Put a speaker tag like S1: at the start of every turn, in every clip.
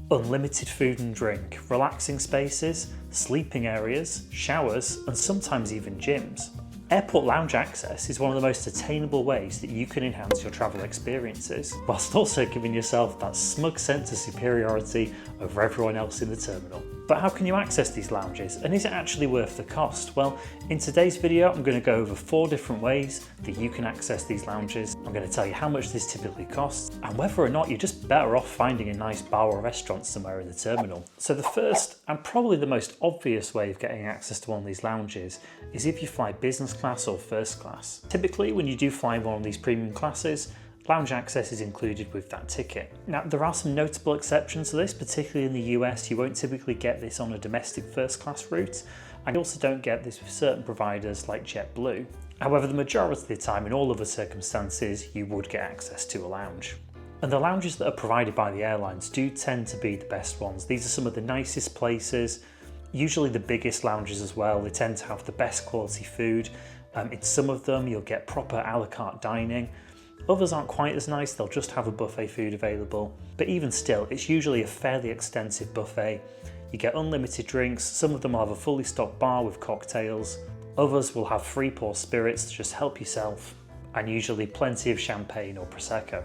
S1: Unlimited food and drink, relaxing spaces, sleeping areas, showers, and sometimes even gyms. Airport lounge access is one of the most attainable ways that you can enhance your travel experiences, whilst also giving yourself that smug sense of superiority over everyone else in the terminal. But how can you access these lounges, and is it actually worth the cost? Well, in today's video, I'm going to go over 4 different ways that you can access these lounges. I'm going to tell you how much this typically costs, and whether or not you're just better off finding a nice bar or restaurant somewhere in the terminal. So the first, and probably the most obvious way of getting access to one of these lounges is if you fly business class or first class. Typically, when you do fly one of these premium classes, lounge access is included with that ticket. Now, there are some notable exceptions to this, particularly in the US. You won't typically get this on a domestic first class route, and you also don't get this with certain providers like JetBlue. However, the majority of the time, in all other circumstances, you would get access to a lounge. And the lounges that are provided by the airlines do tend to be the best ones. These are some of the nicest places, usually the biggest lounges as well. They tend to have the best quality food. In some of them, you'll get proper a la carte dining. Others aren't quite as nice, they'll just have a buffet food available. But even still, it's usually a fairly extensive buffet. You get unlimited drinks, some of them will have a fully stocked bar with cocktails. Others will have free pour spirits to just help yourself, and usually plenty of champagne or Prosecco.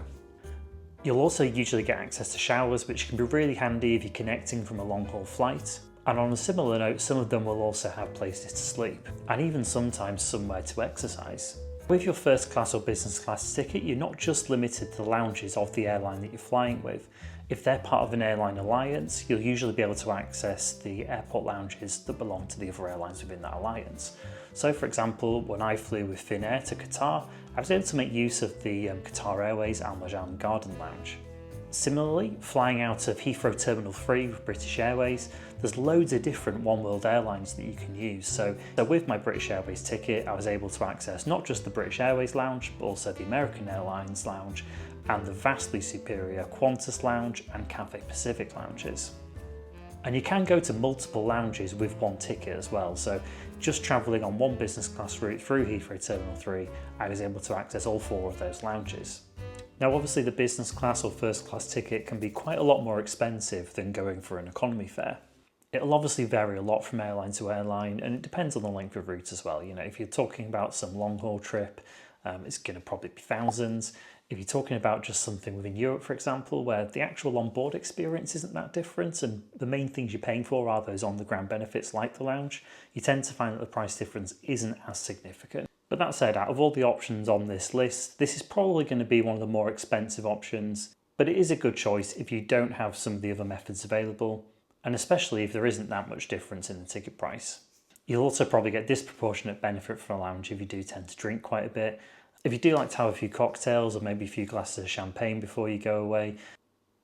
S1: You'll also usually get access to showers, which can be really handy if you're connecting from a long haul flight. And on a similar note, some of them will also have places to sleep, and even sometimes somewhere to exercise. With your first class or business class ticket, you're not just limited to the lounges of the airline that you're flying with. If they're part of an airline alliance, you'll usually be able to access the airport lounges that belong to the other airlines within that alliance. So for example, when I flew with Finnair to Qatar, I was able to make use of the Qatar Airways Al Marjan Garden Lounge. Similarly, flying out of Heathrow Terminal 3 with British Airways, there's loads of different One World airlines that you can use. So with my British Airways ticket, I was able to access not just the British Airways lounge, but also the American Airlines lounge and the vastly superior Qantas lounge and Cathay Pacific lounges. And you can go to multiple lounges with one ticket as well. So just travelling on one business class route through Heathrow Terminal 3, I was able to access all 4 of those lounges. Now obviously the business class or first class ticket can be quite a lot more expensive than going for an economy fare. It'll obviously vary a lot from airline to airline, and it depends on the length of route as well. You know, if you're talking about some long haul trip, it's going to probably be thousands. If you're talking about just something within Europe, for example, where the actual onboard experience isn't that different and the main things you're paying for are those on the ground benefits like the lounge, you tend to find that the price difference isn't as significant. But that said, out of all the options on this list, this is probably going to be one of the more expensive options, but it is a good choice if you don't have some of the other methods available, and especially if there isn't that much difference in the ticket price. You'll also probably get disproportionate benefit from a lounge if you do tend to drink quite a bit. If you do like to have a few cocktails or maybe a few glasses of champagne before you go away,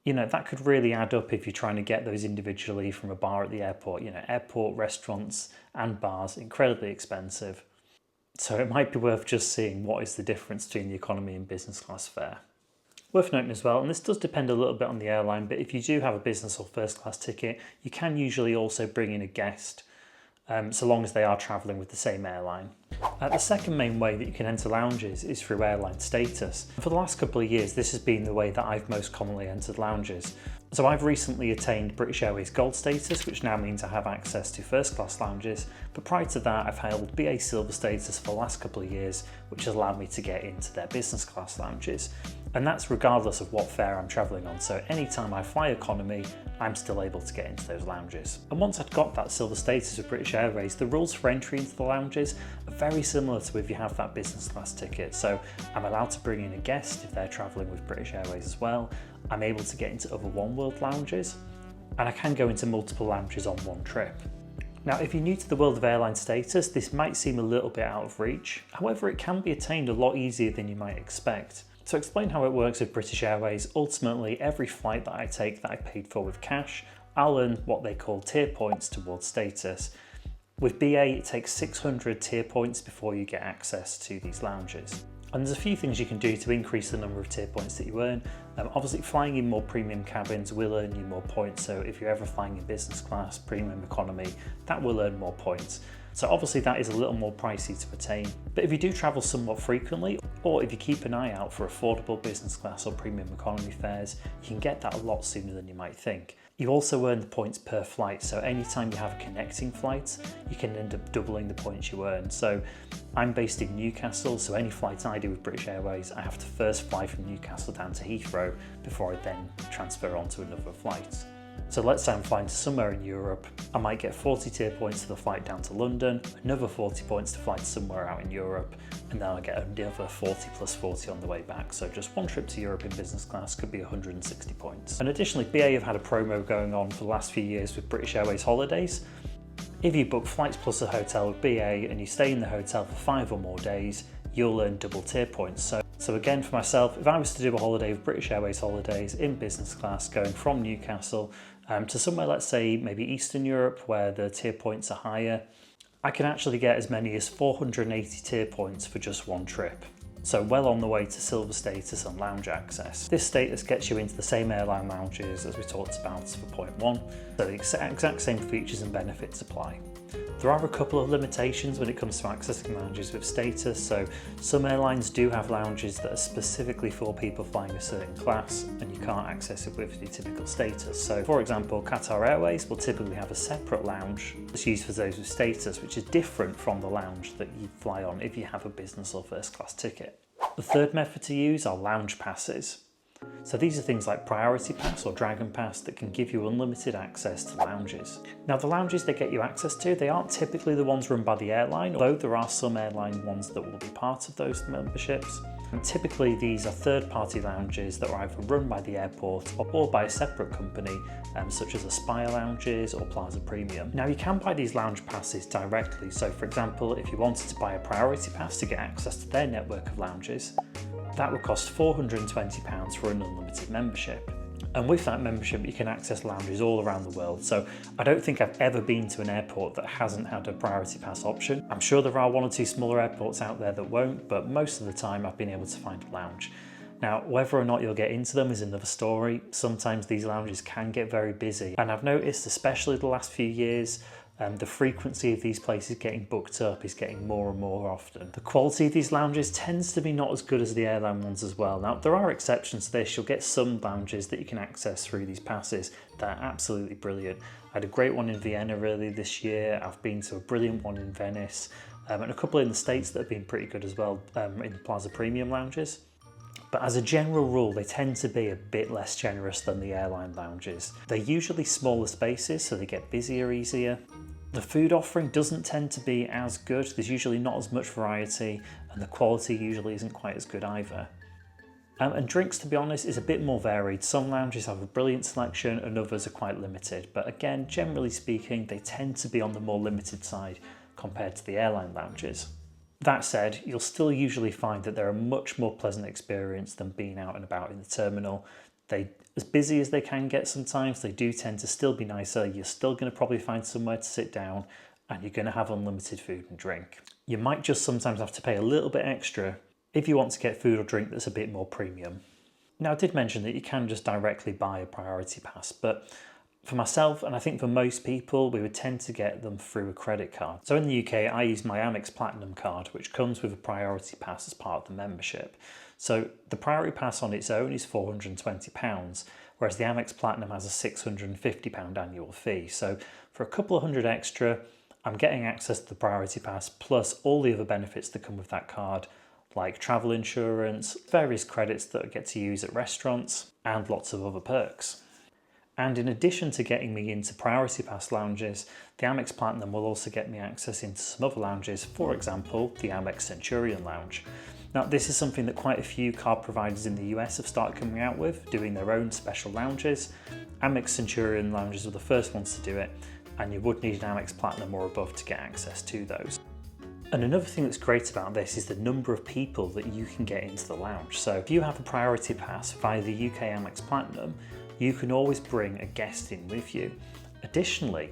S1: you know, that could really add up if you're trying to get those individually from a bar at the airport. You know, airport restaurants and bars, incredibly expensive. So it might be worth just seeing what is the difference between the economy and business class fare. Worth noting as well, and this does depend a little bit on the airline, but if you do have a business or first class ticket, you can usually also bring in a guest, so long as they are travelling with the same airline. The second main way that you can enter lounges is through airline status. For the last couple of years, this has been the way that I've most commonly entered lounges. So I've recently attained British Airways Gold status, which now means I have access to first class lounges, but prior to that I've held BA Silver status for the last couple of years, which has allowed me to get into their business class lounges. And that's regardless of what fare I'm travelling on, so anytime I fly economy, I'm still able to get into those lounges. And once I'd got that silver status with British Airways, the rules for entry into the lounges are very similar to if you have that business class ticket. So I'm allowed to bring in a guest if they're travelling with British Airways as well. I'm able to get into other One World lounges, and I can go into multiple lounges on one trip. Now, if you're new to the world of airline status, this might seem a little bit out of reach. However, it can be attained a lot easier than you might expect. To explain how it works with British Airways, ultimately every flight that I take that I paid for with cash, I'll earn what they call tier points towards status. With BA, it takes 600 tier points before you get access to these lounges. And there's a few things you can do to increase the number of tier points that you earn. Obviously, flying in more premium cabins will earn you more points, so if you're ever flying in business class, premium economy, that will earn more points. So obviously that is a little more pricey to attain, but if you do travel somewhat frequently, or if you keep an eye out for affordable business class or premium economy fares, you can get that a lot sooner than you might think. You also earn the points per flight, so anytime you have a connecting flight, you can end up doubling the points you earn. So I'm based in Newcastle, so any flight I do with British Airways, I have to first fly from Newcastle down to Heathrow before I then transfer on to another flight. So let's say I'm flying to somewhere in Europe, I might get 40 tier points to the flight down to London, another 40 points to fly to somewhere out in Europe, and then I'll get another 40 plus 40 on the way back. So just one trip to Europe in business class could be 160 points. And additionally, BA have had a promo going on for the last few years with British Airways holidays. If you book flights plus a hotel with BA and you stay in the hotel for 5 or more days, you'll earn double tier points. So again, for myself, if I was to do a holiday with British Airways holidays in business class going from Newcastle to somewhere, let's say maybe Eastern Europe, where the tier points are higher, I can actually get as many as 480 tier points for just one trip. So well on the way to silver status and lounge access. This status gets you into the same airline lounges as we talked about for point 1, so the exact same features and benefits apply. There are a couple of limitations when it comes to accessing lounges with status, so some airlines do have lounges that are specifically for people flying a certain class and you can't access it with your typical status. So for example, Qatar Airways will typically have a separate lounge that's used for those with status, which is different from the lounge that you fly on if you have a business or first class ticket. The third method to use are lounge passes. So these are things like Priority Pass or Dragon Pass that can give you unlimited access to lounges. Now the lounges they get you access to, they aren't typically the ones run by the airline, although there are some airline ones that will be part of those memberships. And typically these are third-party lounges that are either run by the airport or by a separate company, such as Aspire Lounges or Plaza Premium. Now you can buy these lounge passes directly, so for example, if you wanted to buy a Priority Pass to get access to their network of lounges, that would cost £420 for an unlimited membership. And with that membership, you can access lounges all around the world. So I don't think I've ever been to an airport that hasn't had a Priority Pass option. I'm sure there are one or two smaller airports out there that won't, but most of the time I've been able to find a lounge. Now, whether or not you'll get into them is another story. Sometimes these lounges can get very busy. And I've noticed, especially the last few years, the frequency of these places getting booked up is getting more and more often. The quality of these lounges tends to be not as good as the airline ones as well. Now, there are exceptions to this. You'll get some lounges that you can access through these passes that are absolutely brilliant. I had a great one in Vienna earlier this year. I've been to a brilliant one in Venice, and a couple in the States that have been pretty good as well in the Plaza Premium lounges. But as a general rule, they tend to be a bit less generous than the airline lounges. They're usually smaller spaces, so they get busier easier. The food offering doesn't tend to be as good. There's usually not as much variety, and the quality usually isn't quite as good either. And drinks, to be honest, is a bit more varied. Some lounges have a brilliant selection and others are quite limited. But again, generally speaking, they tend to be on the more limited side compared to the airline lounges. That said, you'll still usually find that they're a much more pleasant experience than being out and about in the terminal. They, as busy as they can get sometimes, they do tend to still be nicer. You're still going to probably find somewhere to sit down and you're going to have unlimited food and drink. You might just sometimes have to pay a little bit extra if you want to get food or drink that's a bit more premium. Now, I did mention that you can just directly buy a Priority Pass, but for myself, and I think for most people, we would tend to get them through a credit card. So in the UK, I use my AMEX Platinum card, which comes with a Priority Pass as part of the membership. So the Priority Pass on its own is £420, whereas the AMEX Platinum has a £650 annual fee. So for a couple of hundred extra, I'm getting access to the Priority Pass, plus all the other benefits that come with that card, like travel insurance, various credits that I get to use at restaurants, and lots of other perks. And in addition to getting me into Priority Pass lounges, the Amex Platinum will also get me access into some other lounges, for example, the Amex Centurion Lounge. Now, this is something that quite a few card providers in the US have started coming out with, doing their own special lounges. Amex Centurion lounges were the first ones to do it, and you would need an Amex Platinum or above to get access to those. And another thing that's great about this is the number of people that you can get into the lounge. So if you have a Priority Pass via the UK Amex Platinum, you can always bring a guest in with you. Additionally,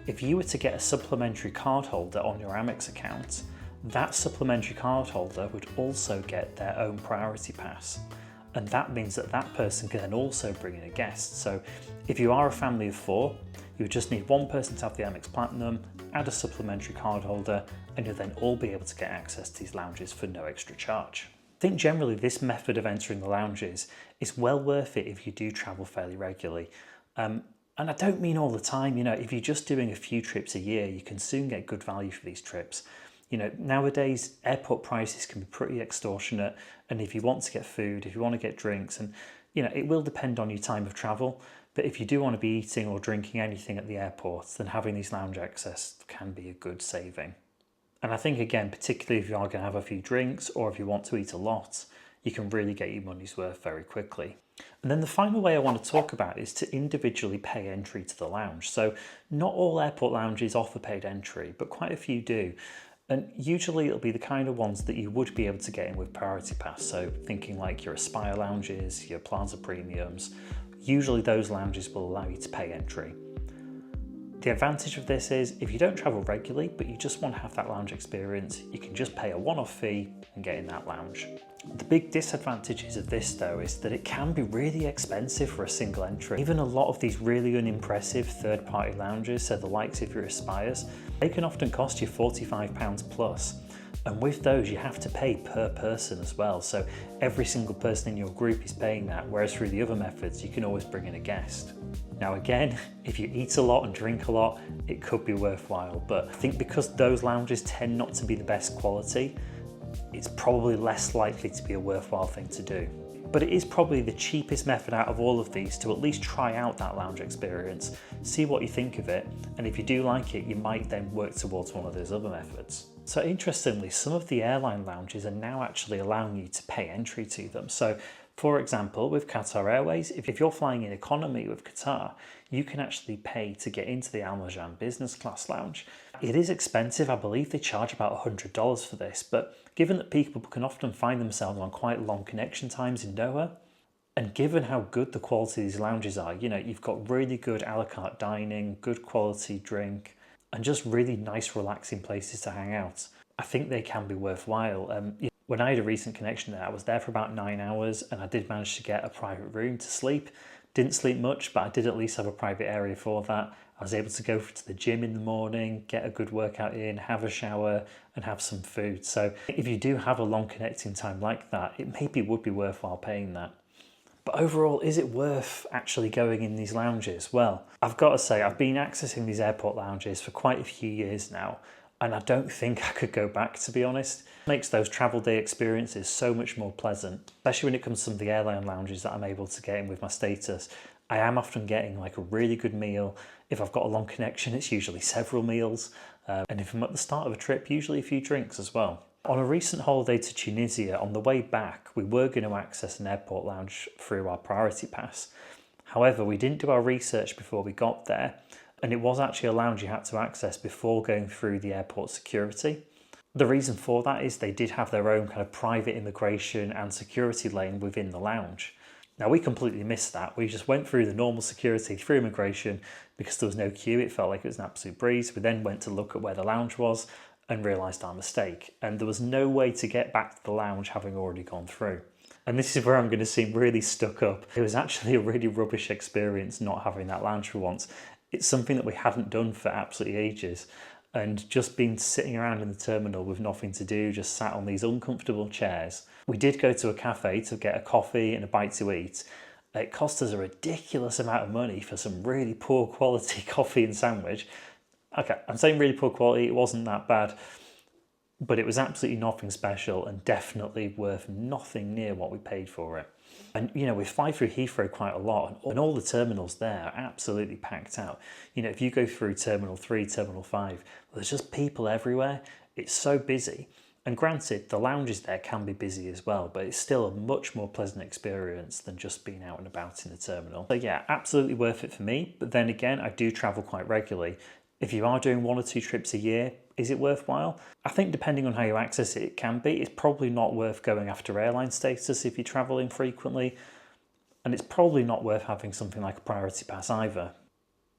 S1: if you were to get a supplementary card holder on your Amex account, that supplementary card holder would also get their own Priority Pass. And that means that that person can then also bring in a guest. So if you are a family of 4, you would just need one person to have the AMEX Platinum, add a supplementary card holder, and you'll then all be able to get access to these lounges for no extra charge. I think generally this method of entering the lounges is well worth it if you do travel fairly regularly. And I don't mean all the time, if you're just doing a few trips a year, you can soon get good value for these trips. Nowadays airport prices can be pretty extortionate, and if you want to get food, if you want to get drinks, and it will depend on your time of travel, but if you do want to be eating or drinking anything at the airport, then having these lounge access can be a good saving. And I think again, particularly if you are going to have a few drinks or if you want to eat a lot, you can really get your money's worth very quickly. And then the final way I want to talk about is to individually pay entry to the lounge. So not all airport lounges offer paid entry, but quite a few do. And usually it'll be the kind of ones that you would be able to get in with Priority Pass. So thinking like your Aspire lounges, your Plaza Premiums, usually those lounges will allow you to pay entry. The advantage of this is if you don't travel regularly, but you just want to have that lounge experience, you can just pay a one-off fee and get in that lounge. The big disadvantages of this though is that it can be really expensive for a single entry. Even a lot of these really unimpressive third-party lounges, so the likes of your Aspires, they can often cost you £45 plus. And with those, you have to pay per person as well. So every single person in your group is paying that, whereas through the other methods, you can always bring in a guest. Now again, if you eat a lot and drink a lot, it could be worthwhile. But I think because those lounges tend not to be the best quality, it's probably less likely to be a worthwhile thing to do. But it is probably the cheapest method out of all of these to at least try out that lounge experience, see what you think of it, and if you do like it, you might then work towards one of those other methods. So interestingly, some of the airline lounges are now actually allowing you to pay entry to them. So for example, with Qatar Airways, if you're flying in economy with Qatar, you can actually pay to get into the Al Marjan business class lounge. It is expensive, I believe they charge about $100 for this, but given that people can often find themselves on quite long connection times in Doha, and given how good the quality of these lounges are, you've got really good a la carte dining, good quality drink, and just really nice relaxing places to hang out, I think they can be worthwhile. When I had a recent connection there, I was there for about 9 hours and I did manage to get a private room to sleep. Didn't sleep much, but I did at least have a private area for that. I was able to go to the gym in the morning, get a good workout in, have a shower and have some food. So if you do have a long connecting time like that, it maybe would be worthwhile paying that. But overall, is it worth actually going in these lounges? Well, I've got to say, I've been accessing these airport lounges for quite a few years now, and I don't think I could go back, to be honest. It makes those travel day experiences so much more pleasant, especially when it comes to some of the airline lounges that I'm able to get in with my status. I am often getting like a really good meal. If I've got a long connection, it's usually several meals. And if I'm at the start of a trip, usually a few drinks as well. On a recent holiday to Tunisia, on the way back, we were going to access an airport lounge through our Priority Pass. However, we didn't do our research before we got there, and it was actually a lounge you had to access before going through the airport security. The reason for that is they did have their own kind of private immigration and security lane within the lounge. Now we completely missed that. We just went through the normal security through immigration because there was no queue. It felt like it was an absolute breeze. We then went to look at where the lounge was and realised our mistake. And there was no way to get back to the lounge having already gone through. And this is where I'm going to seem really stuck up. It was actually a really rubbish experience not having that lounge for once. It's something that we hadn't done for absolutely ages. And just been sitting around in the terminal with nothing to do, just sat on these uncomfortable chairs. We did go to a cafe to get a coffee and a bite to eat. It cost us a ridiculous amount of money for some really poor quality coffee and sandwich. Okay, I'm saying really poor quality, it wasn't that bad, but it was absolutely nothing special and definitely worth nothing near what we paid for it. And we fly through Heathrow quite a lot, and all the terminals there are absolutely packed out. If you go through Terminal 3, Terminal 5, there's just people everywhere. It's so busy. And granted, the lounges there can be busy as well, but it's still a much more pleasant experience than just being out and about in the terminal. So yeah, absolutely worth it for me. But then again, I do travel quite regularly. If you are doing 1 or 2 trips a year, is it worthwhile? I think depending on how you access it, it can be. It's probably not worth going after airline status if you're traveling frequently. And it's probably not worth having something like a Priority Pass either.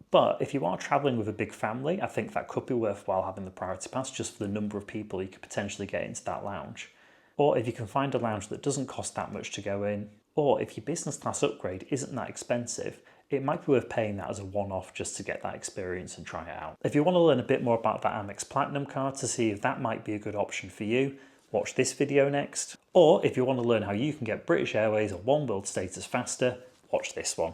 S1: But if you are traveling with a big family, I think that could be worthwhile having the Priority Pass just for the number of people you could potentially get into that lounge. Or if you can find a lounge that doesn't cost that much to go in, Or if your business class upgrade isn't that expensive, it might be worth paying that as a one-off just to get that experience and try it out. If you want to learn a bit more about that AMEX Platinum card to see if that might be a good option for you, watch this video next. Or if you want to learn how you can get British Airways or One World status faster, watch this one.